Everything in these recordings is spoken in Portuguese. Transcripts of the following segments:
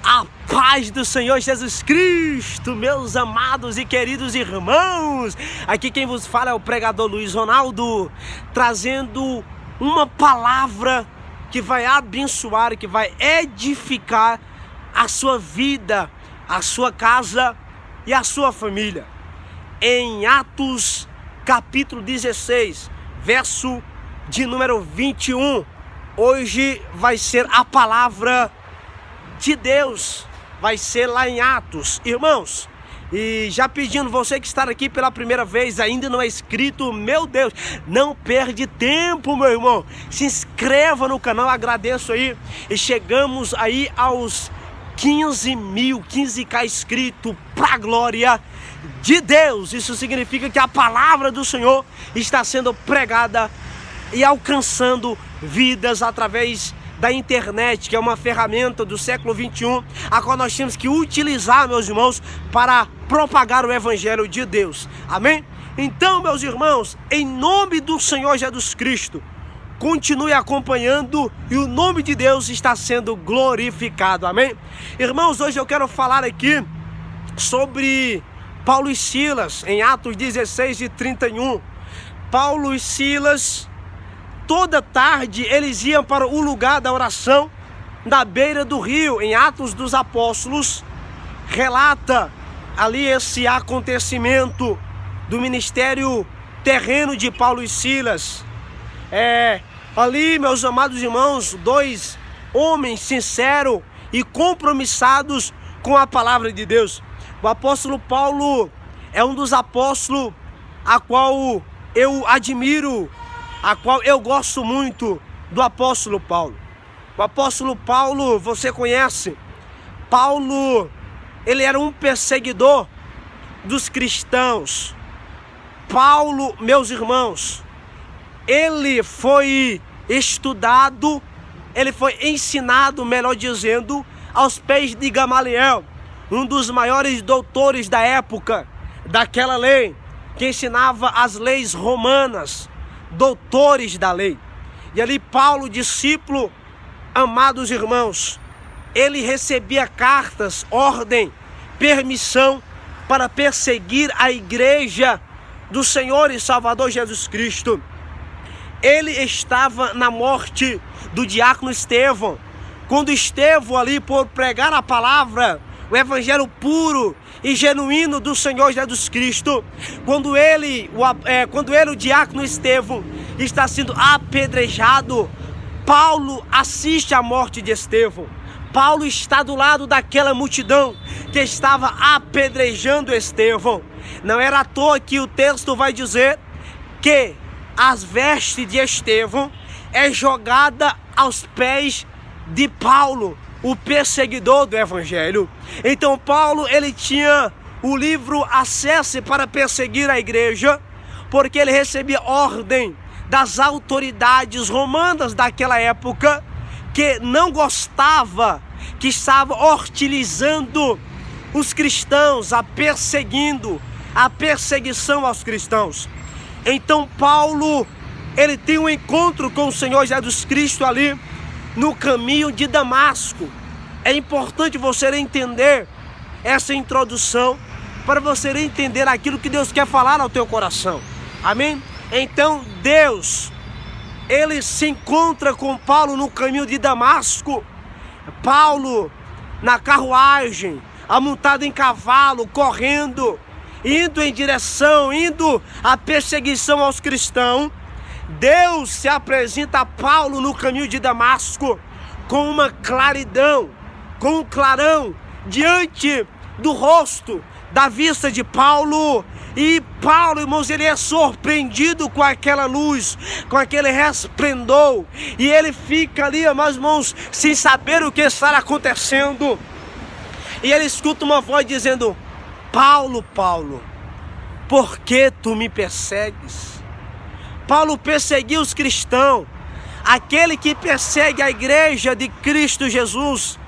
A paz do Senhor Jesus Cristo, meus amados e queridos irmãos. Aqui quem vos fala é o pregador Luiz Ronaldo, trazendo uma palavra que vai abençoar, que vai edificar a sua vida, a sua casa e a sua família. Em Atos capítulo 16, verso de número 21, hoje vai ser a palavra de Deus, vai ser lá em Atos, irmãos. E já pedindo, você que está aqui pela primeira vez, ainda não é inscrito, meu Deus, não perde tempo, meu irmão, se inscreva no canal, agradeço aí. E chegamos aí aos 15k inscritos, para a glória de Deus. Isso significa que a palavra do Senhor está sendo pregada e alcançando vidas através da internet, que é uma ferramenta do século 21, a qual nós temos que utilizar, meus irmãos, para propagar o evangelho de Deus. Amém? Então, meus irmãos, em nome do Senhor Jesus Cristo, continue acompanhando e o nome de Deus está sendo glorificado. Amém? Irmãos, hoje eu quero falar aqui sobre Paulo e Silas, em Atos 16 e 31. Paulo e Silas, toda tarde eles iam para o lugar da oração na beira do rio. Em Atos dos Apóstolos relata ali esse acontecimento do ministério terreno de Paulo e Silas. Ali, meus amados irmãos, dois homens sinceros e compromissados com a palavra de Deus. O apóstolo Paulo é um dos apóstolos a qual eu admiro, a qual eu gosto muito do apóstolo Paulo. O apóstolo Paulo, você conhece? Paulo, ele era um perseguidor dos cristãos. Paulo, meus irmãos, ele foi estudado, ele foi ensinado, melhor dizendo, aos pés de Gamaliel, um dos maiores doutores da época, daquela lei, que ensinava as leis romanas, doutores da lei. E ali Paulo, discípulo, amados irmãos, ele recebia cartas, ordem, permissão para perseguir a igreja do Senhor e Salvador Jesus Cristo. Ele estava na morte do diácono Estevão, quando Estevão ali, por pregar a palavra, o evangelho puro e genuíno do Senhor Jesus Cristo, quando ele, o diácono Estevão, está sendo apedrejado, Paulo assiste à morte de Estevão. Paulo está do lado daquela multidão que estava apedrejando Estevão. Não era à toa que o texto vai dizer que as vestes de Estevão é jogada aos pés de Paulo, o perseguidor do evangelho. Então Paulo, ele tinha o livre acesso para perseguir a igreja, porque ele recebia ordem das autoridades romanas daquela época, que não gostava, que estava hostilizando os cristãos, a perseguição aos cristãos. Então Paulo, ele tem um encontro com o Senhor Jesus Cristo ali no caminho de Damasco. É importante você entender essa introdução para você entender aquilo que Deus quer falar ao teu coração. Amém? Então Deus, ele se encontra com Paulo no caminho de Damasco. Paulo na carruagem, amontado em cavalo, correndo, indo à perseguição aos cristãos. Deus se apresenta a Paulo no caminho de Damasco com uma claridão, com um clarão diante do rosto, da vista de Paulo. E Paulo, irmãos, ele é surpreendido com aquela luz, com aquele resplendor, e ele fica ali, meus irmãos, sem saber o que está acontecendo. E ele escuta uma voz dizendo: Paulo, Paulo, por que tu me persegues? Paulo perseguiu os cristãos. Aquele que persegue a igreja de Cristo Jesus,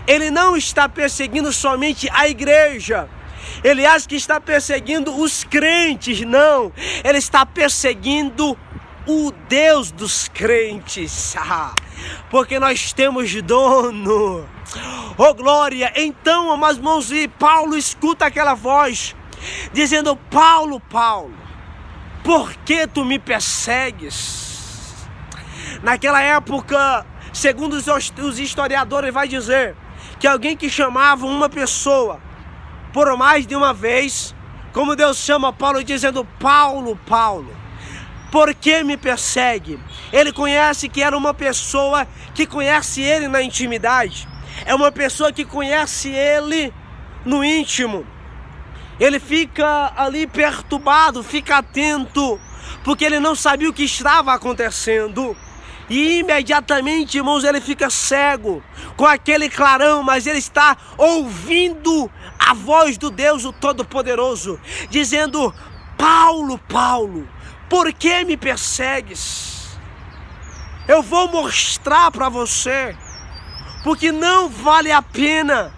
ele não está perseguindo somente a igreja. Ele acha que está perseguindo os crentes. Não, ele está perseguindo o Deus dos crentes. Porque nós temos dono. Oh glória! Então, amados irmãos, e Paulo escuta aquela voz, dizendo: Paulo, Paulo, por que tu me persegues? Naquela época, segundo os historiadores, vai dizer que alguém que chamava uma pessoa por mais de uma vez, como Deus chama Paulo, dizendo: Paulo, Paulo, por que me persegue? Ele conhece que era uma pessoa que conhece ele na intimidade. É uma pessoa que conhece ele no íntimo. Ele fica ali perturbado, fica atento, porque ele não sabia o que estava acontecendo. E imediatamente, irmãos, ele fica cego com aquele clarão, mas ele está ouvindo a voz do Deus, o Todo-Poderoso, dizendo: Paulo, Paulo, por que me persegues? Eu vou mostrar para você, porque não vale a pena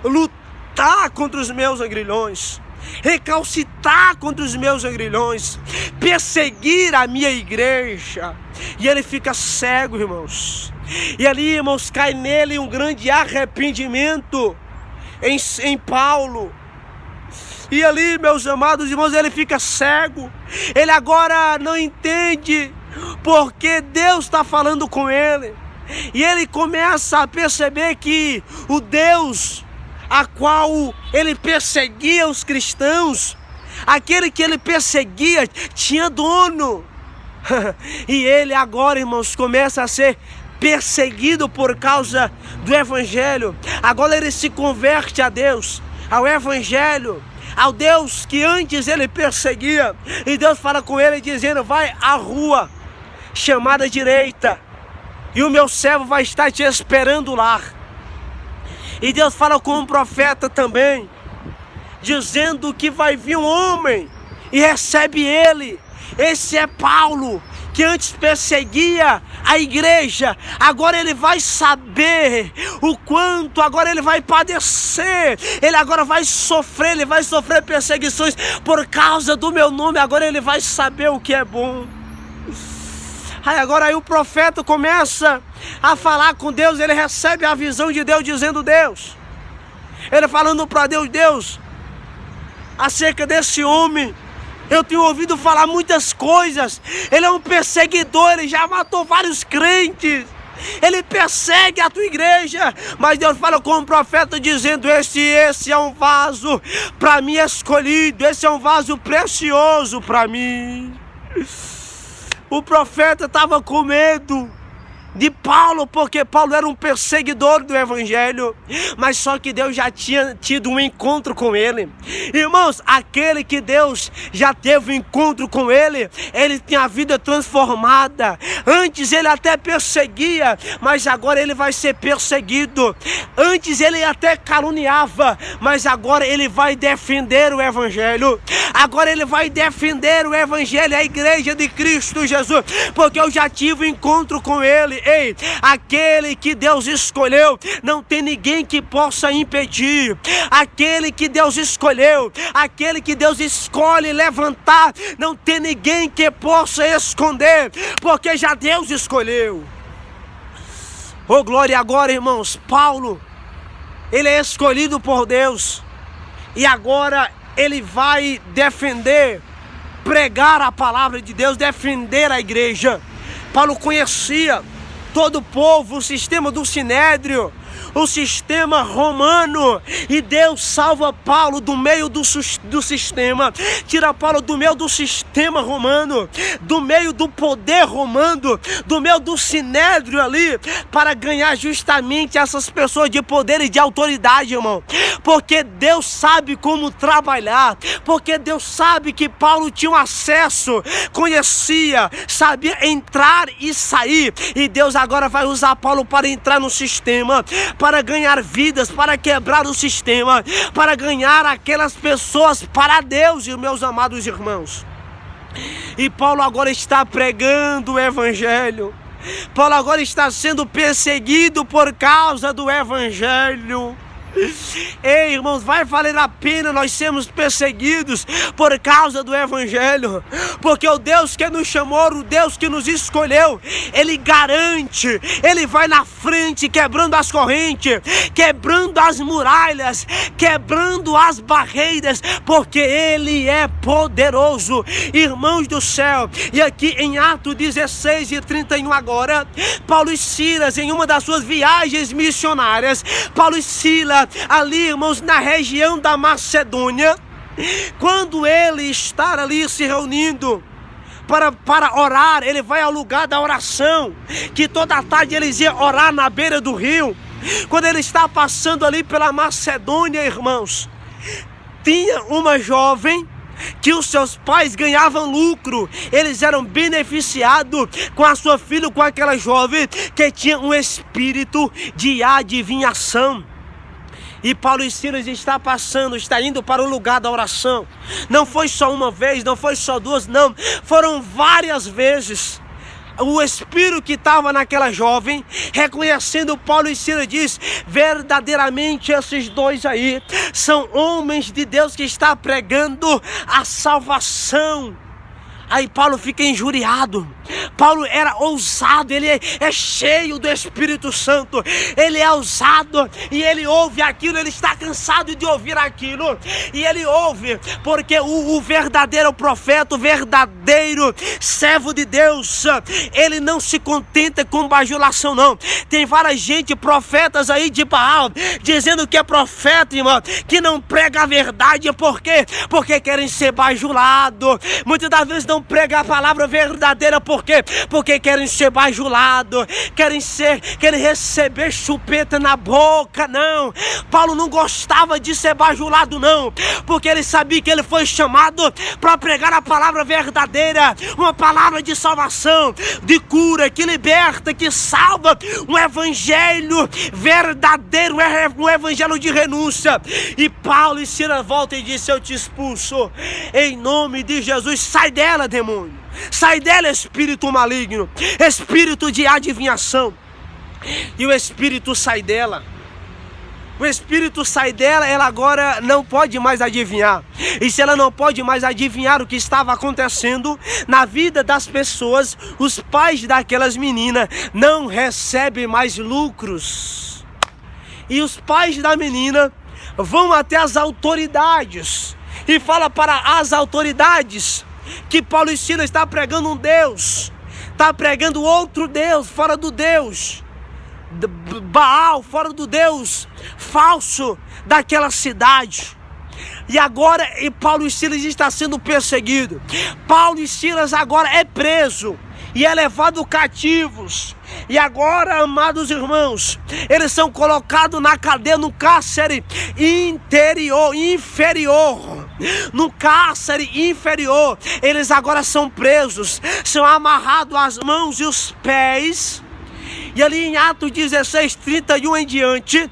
lutar contra os meus agrilhões, recalcitar contra os meus agrilhões, perseguir a minha igreja. E ele fica cego, irmãos. E ali, irmãos, cai nele um grande arrependimento em Paulo. E ali, meus amados irmãos, ele fica cego. Ele agora não entende porque Deus está falando com ele. E ele começa a perceber que o Deus a qual ele perseguia os cristãos, aquele que ele perseguia, tinha dono. E ele agora, irmãos, começa a ser perseguido por causa do Evangelho. Agora ele se converte a Deus, ao Evangelho, ao Deus que antes ele perseguia. E Deus fala com ele dizendo: vai à rua chamada direita, e o meu servo vai estar te esperando lá. E Deus fala com um profeta também, dizendo que vai vir um homem e recebe ele. Esse é Paulo, que antes perseguia a igreja. Agora ele vai saber o quanto, agora ele vai padecer. Ele agora vai sofrer, ele vai sofrer perseguições por causa do meu nome. Agora ele vai saber o que é bom. Aí o profeta começa a falar com Deus. Ele recebe a visão de Deus, dizendo: Deus, ele falando para Deus: Deus, acerca desse homem, eu tenho ouvido falar muitas coisas. Ele é um perseguidor, ele já matou vários crentes, ele persegue a tua igreja. Mas Deus fala com o profeta dizendo: esse é um vaso para mim escolhido, esse é um vaso precioso para mim. O profeta estava com medo de Paulo, porque Paulo era um perseguidor do Evangelho, mas só que Deus já tinha tido um encontro com ele. Irmãos, aquele que Deus já teve um encontro com ele, ele tem a vida transformada. Antes ele até perseguia, mas agora ele vai ser perseguido. Antes ele até caluniava, mas agora ele vai defender o Evangelho. Agora ele vai defender o Evangelho, a igreja de Cristo Jesus, porque eu já tive um encontro com ele. Ei, aquele que Deus escolheu, não tem ninguém que possa impedir. Aquele que Deus escolheu, aquele que Deus escolhe levantar, não tem ninguém que possa esconder, porque já Deus escolheu. Oh glória! Agora, irmãos, Paulo, ele é escolhido por Deus, e agora ele vai defender, pregar a palavra de Deus, defender a igreja. Paulo conhecia todo o povo, o sistema do Sinédrio, o sistema romano, e Deus salva Paulo do meio do sistema, tira Paulo do meio do sistema romano, do meio do poder romano, do meio do Sinédrio ali, para ganhar justamente essas pessoas de poder e de autoridade, irmão, porque Deus sabe como trabalhar, porque Deus sabe que Paulo tinha um acesso, conhecia, sabia entrar e sair, e Deus agora vai usar Paulo para entrar no sistema, para ganhar vidas, para quebrar o sistema, para ganhar aquelas pessoas para Deus, meus amados irmãos. E Paulo agora está pregando o Evangelho. Paulo agora está sendo perseguido por causa do Evangelho. Ei, irmãos, vai valer a pena nós sermos perseguidos por causa do Evangelho, porque o Deus que nos chamou, o Deus que nos escolheu, Ele garante, Ele vai na frente, quebrando as correntes, quebrando as muralhas, quebrando as barreiras, porque Ele é poderoso, irmãos do céu. E aqui em Atos 16:31 agora, Paulo e Silas, em uma das suas viagens missionárias, Paulo e Silas, ali, irmãos, na região da Macedônia, quando ele está ali se reunindo para orar, ele vai ao lugar da oração, que toda tarde eles iam orar na beira do rio. Quando ele está passando ali pela Macedônia, irmãos, tinha uma jovem que os seus pais ganhavam lucro, eles eram beneficiados com a sua filha, com aquela jovem que tinha um espírito de adivinhação. E Paulo e Silas está indo para o lugar da oração. Não foi só uma vez, não foi só duas, não, foram várias vezes. O espírito que estava naquela jovem, reconhecendo Paulo e Silas, diz: verdadeiramente esses dois aí são homens de Deus que está pregando a salvação. Aí Paulo fica injuriado. Paulo era ousado, ele é cheio do Espírito Santo, ele é ousado e ele ouve aquilo, ele está cansado de ouvir aquilo, e ele ouve, porque o verdadeiro profeta, o verdadeiro servo de Deus, ele não se contenta com bajulação, não. Tem várias gente, profetas aí de Baal, dizendo que é profeta, irmão, que não prega a verdade. Por quê? Porque querem ser bajulados. Muitas das vezes não prega a palavra verdadeira. Por quê? Porque querem ser bajulados, querem receber chupeta na boca. Não, Paulo não gostava de ser bajulado, não, porque ele sabia que ele foi chamado para pregar a palavra verdadeira, uma palavra de salvação, de cura, que liberta, que salva, um evangelho verdadeiro, um evangelho de renúncia. E Paulo e Silas voltam e dizem: eu te expulso em nome de Jesus, sai dela, demônio, sai dela, espírito maligno, espírito de adivinhação. E o espírito sai dela. O espírito sai dela, ela agora não pode mais adivinhar. E se ela não pode mais adivinhar o que estava acontecendo na vida das pessoas, os pais daquelas meninas não recebem mais lucros. E os pais da menina vão até as autoridades e falam para as autoridades que Paulo e Silas está pregando um Deus, está pregando outro Deus, fora do Deus Baal, fora do Deus falso daquela cidade. E agora Paulo e Silas está sendo perseguido. Paulo e Silas agora é preso e é levado cativos. E agora, amados irmãos, eles são colocados na cadeia, no cárcere inferior. No cárcere inferior, eles agora são presos, são amarrados as mãos e os pés. E ali em Atos 16:31 em diante,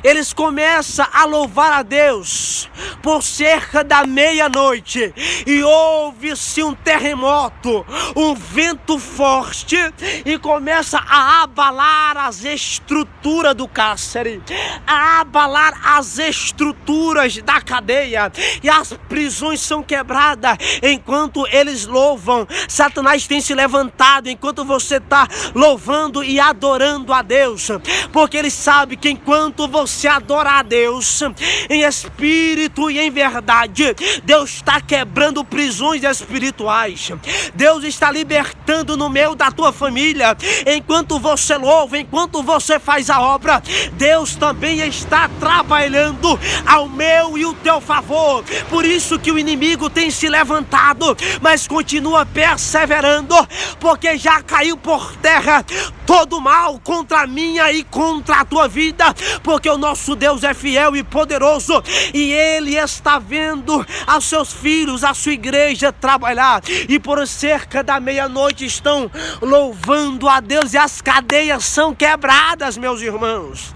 eles começam a louvar a Deus por cerca da meia-noite, e houve-se um terremoto, um vento forte, e começa a abalar as estruturas do cárcere, a abalar as estruturas da cadeia, e as prisões são quebradas. Enquanto eles louvam, Satanás tem se levantado, enquanto você está louvando e adorando a Deus, porque ele sabe que enquanto você adorar a Deus em espírito e em verdade, Deus está quebrando prisões espirituais, Deus está libertando no meio da tua família. Enquanto você louva, enquanto você faz a obra, Deus também está trabalhando ao meu e o teu favor. Por isso que o inimigo tem se levantado, mas continua perseverando, porque já caiu por terra todo mal contra a minha e contra a tua vida, porque o nosso Deus é fiel e poderoso, e Ele está vendo aos seus filhos, a sua igreja trabalhar, e por cerca da meia-noite estão louvando a Deus, e as cadeias são quebradas, meus irmãos.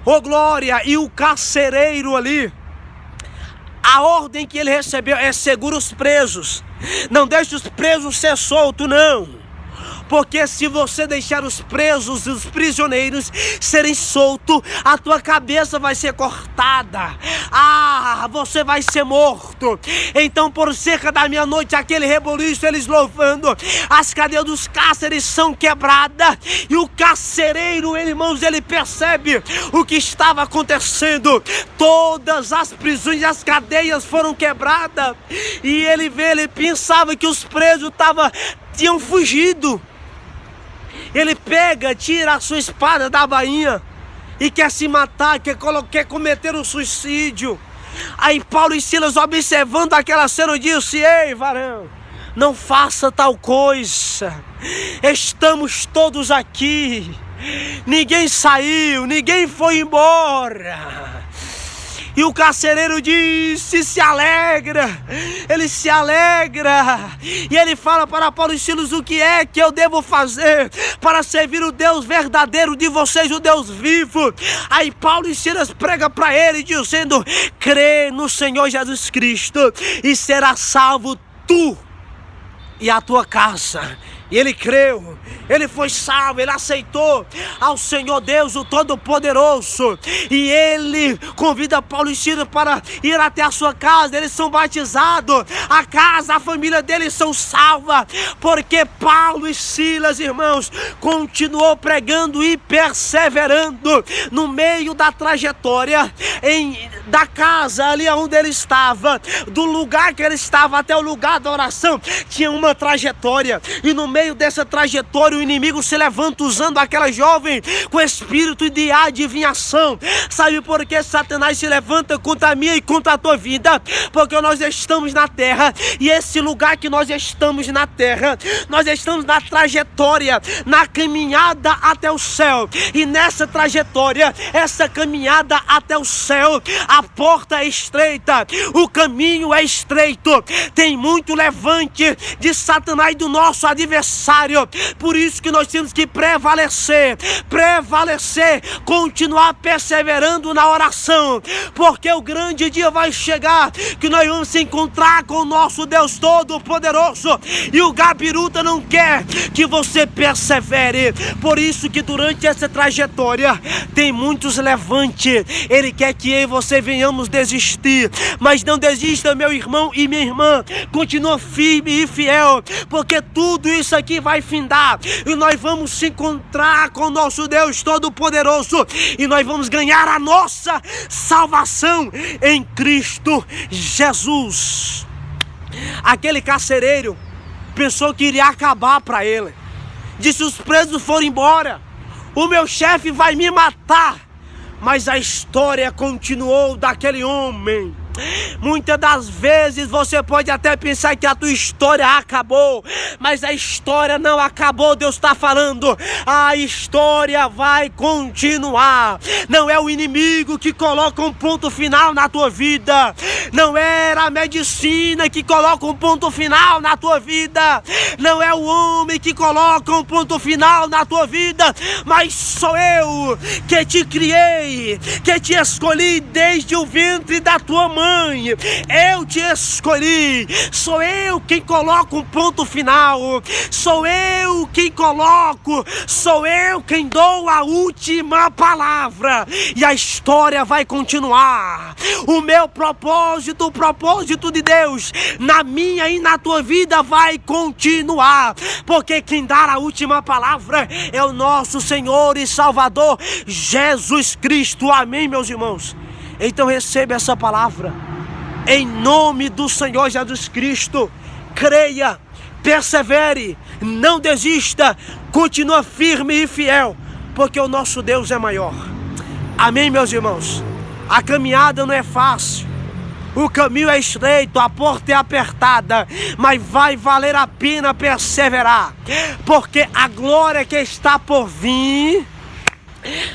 Oh glória! E o carcereiro ali, a ordem que ele recebeu é: segura os presos, não deixe os presos ser soltos, não. porque se você deixar os presos, os prisioneiros serem soltos, a tua cabeça vai ser cortada, você vai ser morto. Então por cerca da meia-noite, aquele reboliço, eles louvando, as cadeias dos cárceres são quebradas, e o carcereiro, irmãos, ele percebe o que estava acontecendo. Todas as prisões e as cadeias foram quebradas, e ele pensava que os presos tinham fugido. Ele pega, tira a sua espada da bainha e quer se matar, quer cometer um suicídio. Aí Paulo e Silas, observando aquela cena, disse: ei, varão, não faça tal coisa, estamos todos aqui, ninguém saiu, ninguém foi embora. E o carcereiro se alegra, ele se alegra, e ele fala para Paulo e Silas: o que é que eu devo fazer para servir o Deus verdadeiro de vocês, o Deus vivo? Aí Paulo e Silas pregam para ele, dizendo: crê no Senhor Jesus Cristo e será salvo tu e a tua casa. E ele creu, ele foi salvo, ele aceitou ao Senhor Deus, o Todo-Poderoso. E ele convida Paulo e Silas para ir até a sua casa. Eles são batizados, a casa, a família deles são salvas, porque Paulo e Silas, irmãos, continuou pregando e perseverando no meio da trajetória, da casa ali onde ele estava, do lugar que ele estava até o lugar da oração, tinha uma trajetória. E no meio dessa trajetória, o inimigo se levanta usando aquela jovem com espírito de adivinhação. Sabe por que Satanás se levanta contra a minha e contra a tua vida? Porque nós estamos na terra, e esse lugar que nós estamos na terra, nós estamos na trajetória, na caminhada até o céu. E nessa trajetória, essa caminhada até o céu, a porta é estreita, o caminho é estreito, tem muito levante de Satanás, do nosso adversário. Por isso que nós temos que prevalecer, continuar perseverando na oração, porque o grande dia vai chegar que nós vamos se encontrar com o nosso Deus Todo-Poderoso, e o gabiruta não quer que você persevere. Por isso que durante essa trajetória tem muitos levantes. Ele quer que eu e você venhamos desistir, mas não desista, meu irmão e minha irmã, continua firme e fiel, porque tudo isso aqui vai findar, e nós vamos se encontrar com o nosso Deus Todo-Poderoso, e nós vamos ganhar a nossa salvação em Cristo Jesus. Aquele carcereiro pensou que iria acabar para ele, disse: os presos foram embora, o meu chefe vai me matar. Mas a história continuou daquele homem. Muitas das vezes você pode até pensar que a tua história acabou, mas a história não acabou. Deus está falando, a história vai continuar. Não é o inimigo que coloca um ponto final na tua vida, não era a medicina que coloca um ponto final na tua vida, não é o homem que coloca um ponto final na tua vida, mas sou eu que te criei, que te escolhi desde o ventre da tua mãe. Eu te escolhi, sou eu quem coloca um ponto final, sou eu quem dou a última palavra, e a história vai continuar. O meu propósito, o propósito de Deus na minha e na tua vida vai continuar, porque quem dá a última palavra é o nosso Senhor e Salvador Jesus Cristo. Amém, meus irmãos? Então receba essa palavra em nome do Senhor Jesus Cristo. Creia, persevere, não desista, continua firme e fiel, porque o nosso Deus é maior. Amém, meus irmãos? A caminhada não é fácil, o caminho é estreito, a porta é apertada, mas vai valer a pena perseverar, porque a glória que está por vir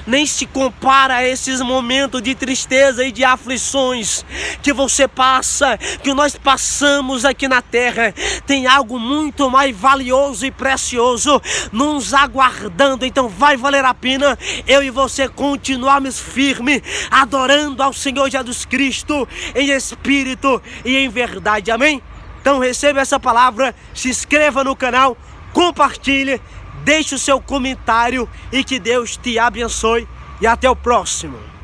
nem se compara a esses momentos de tristeza e de aflições que você passa, que nós passamos aqui na terra. Tem algo muito mais valioso e precioso nos aguardando. Então vai valer a pena eu e você continuarmos firmes, adorando ao Senhor Jesus Cristo em espírito e em verdade. Amém? Então receba essa palavra, se inscreva no canal, compartilhe. deixe o seu comentário e que Deus te abençoe. E até o próximo.